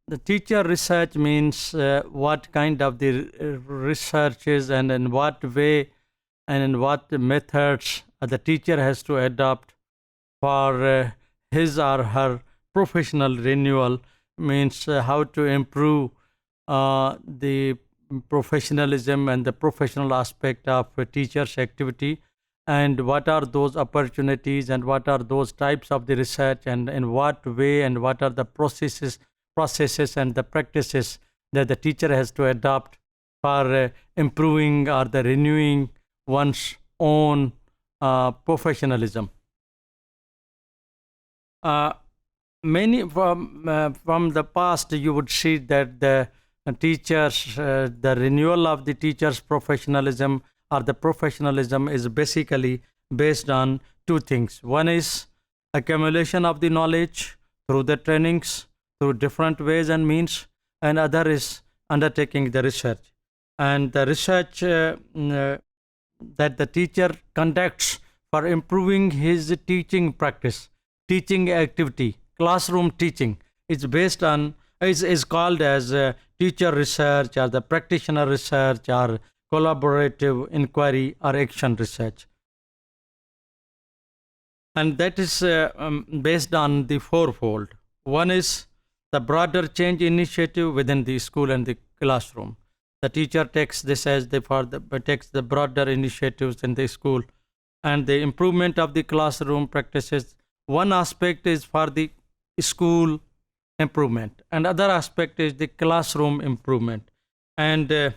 the teacher research means what kind of the research is, and in what way and in what methods the teacher has to adopt for his or her professional renewal. Means how to improve the professionalism and the professional aspect of a teacher's activity, and what are those opportunities and what are those types of the research, and in what way, and what are the processes and the practices that the teacher has to adopt for improving or the renewing one's own professionalism. Many from the past, you would see that the teachers, the renewal of the teacher's professionalism or the professionalism is basically based on two things. One is accumulation of the knowledge through the trainings, through different ways and means, and other is undertaking the research. And the research that the teacher conducts for improving his teaching practice, teaching activity, classroom teaching, is based on, is called as teacher research, or the practitioner research, or collaborative inquiry or action research. And that is based on the fourfold. One is the broader change initiative within the school and the classroom. The teacher takes this as takes the broader initiatives in the school, and the improvement of the classroom practices. One aspect is for the school improvement, and other aspect is the classroom improvement. And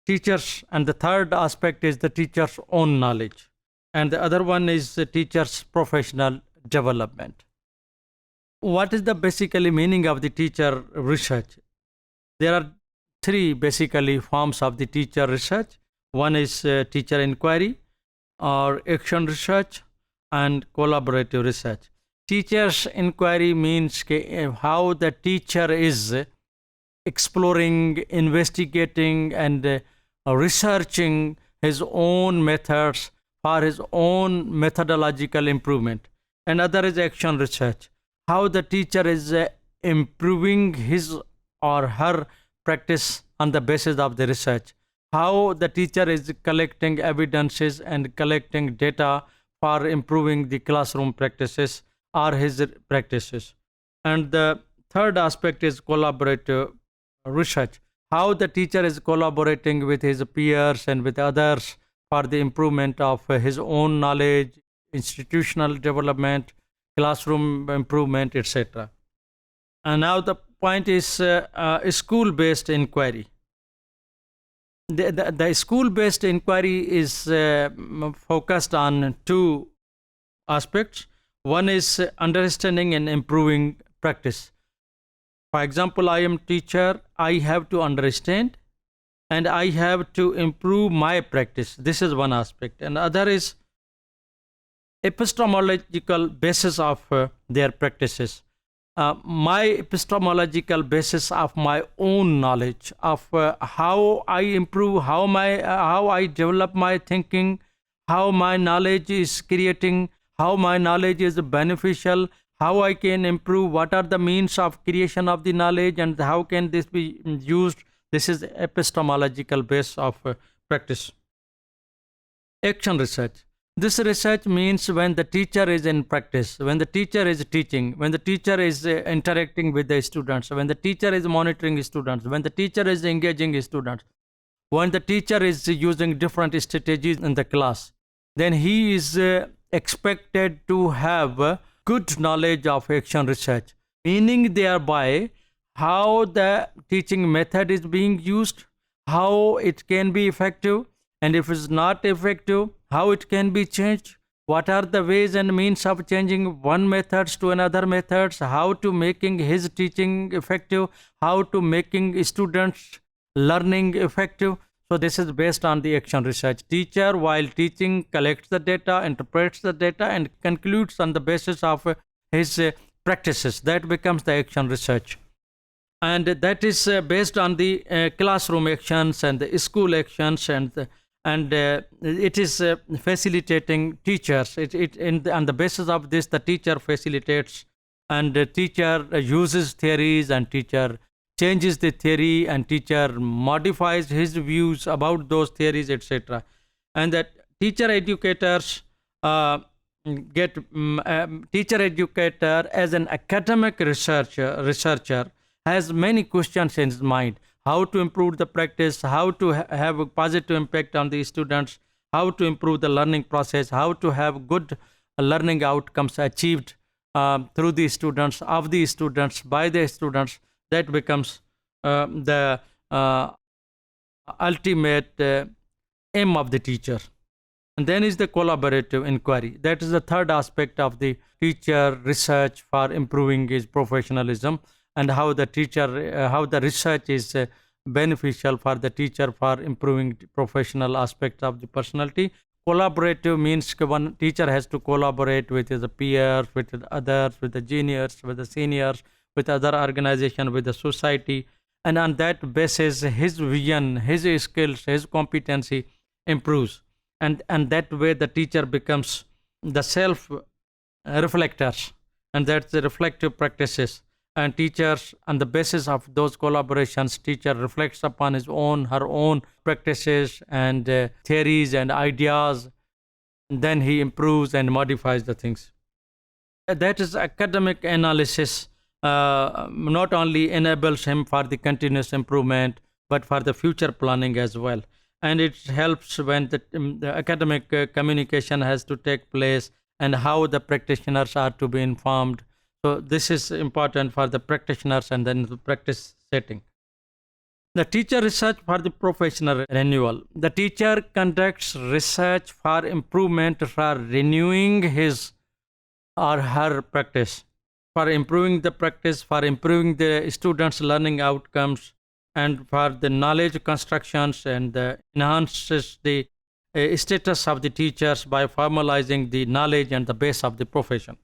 teachers, and the third aspect is the teacher's own knowledge, and the other one is the teacher's professional development. What is the basically meaning of the teacher research? There are three basically forms of the teacher research. One is teacher inquiry or action research, and collaborative research. Teacher's inquiry means how the teacher is exploring, investigating, and researching his own methods for his own methodological improvement. And other is action research, how the teacher is improving his or her practice on the basis of the research, how the teacher is collecting evidences and collecting data for improving the classroom practices or his practices. And the third aspect is collaborative research, how the teacher is collaborating with his peers and with others for the improvement of his own knowledge, institutional development, classroom improvement, etc. And now the point is school-based inquiry. The school-based inquiry is focused on two aspects. One is understanding and improving practice. For example, I am teacher, I have to understand and I have to improve my practice. This is one aspect. And other is epistemological basis of their practices. My epistemological basis of my own knowledge of how I improve, how I develop my thinking, how my knowledge is creating, how my knowledge is beneficial, how I can improve, what are the means of creation of the knowledge, and how can this be used. This is epistemological base of practice. Action research. This research means when the teacher is in practice, when the teacher is teaching, when the teacher is interacting with the students, when the teacher is monitoring students, when the teacher is engaging students, when the teacher is using different strategies in the class, then he is expected to have good knowledge of action research, meaning thereby how the teaching method is being used, how it can be effective, and if it's not effective, how it can be changed, what are the ways and means of changing one methods to another methods, how to making his teaching effective, how to making students learning effective. So this is based on the action research. Teacher, while teaching, collects the data, interprets the data, and concludes on the basis of his practices. That becomes the action research. And that is based on the classroom actions and the school actions, and it is facilitating teachers. On the basis of this, the teacher facilitates and the teacher uses theories, and teacher changes the theory, and teacher modifies his views about those theories, etc. And that teacher educators get teacher educator as an academic researcher has many questions in his mind: how to improve the practice, how to have a positive impact on the students, how to improve the learning process, how to have good learning outcomes achieved through the students, of the students, by the students. That becomes the ultimate aim of the teacher. And then is the collaborative inquiry. That is the third aspect of the teacher research for improving his professionalism, and how the teacher, how the research is beneficial for the teacher for improving the professional aspects of the personality. Collaborative means one teacher has to collaborate with his peers, with others, with the juniors, with the seniors, with other organization, with the society, and on that basis his vision, his skills, his competency improves. And that way the teacher becomes the self reflectors, and that's the reflective practices. And teachers, on the basis of those collaborations, teacher reflects upon his own, her own practices and theories and ideas, and then he improves and modifies the things. That is academic analysis. Not only enables him for the continuous improvement, but for the future planning as well. And it helps when the academic communication has to take place, and how the practitioners are to be informed. So this is important for the practitioners and then the practice setting. The teacher research for the professional renewal. The teacher conducts research for improvement, for renewing his or her practice, for improving the practice, for improving the students' learning outcomes, and for the knowledge constructions, and enhances the status of the teachers by formalizing the knowledge and the base of the profession.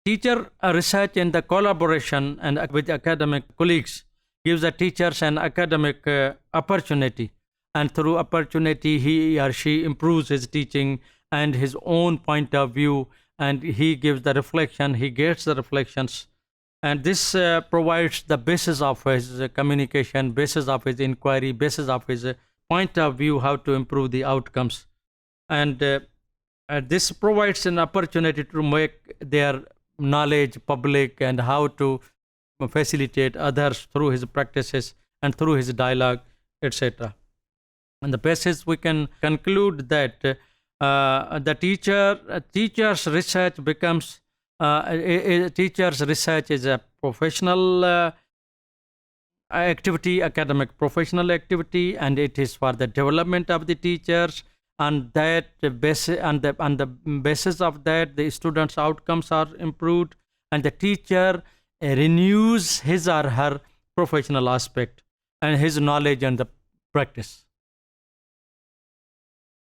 Teacher research in the collaboration and with academic colleagues gives the teachers an academic opportunity, and through opportunity he or she improves his teaching and his own point of view, and he gives the reflection, he gets the reflections, and this provides the basis of his communication, basis of his inquiry, basis of his point of view, how to improve the outcomes. And this provides an opportunity to make their knowledge public, and how to facilitate others through his practices and through his dialogue, etc. On the basis we can conclude that the teacher's research becomes a teacher's research is a professional activity, academic professional activity, and it is for the development of the teachers. On that basis, on the basis of that, the students' outcomes are improved, and the teacher renews his or her professional aspect and his knowledge and the practice.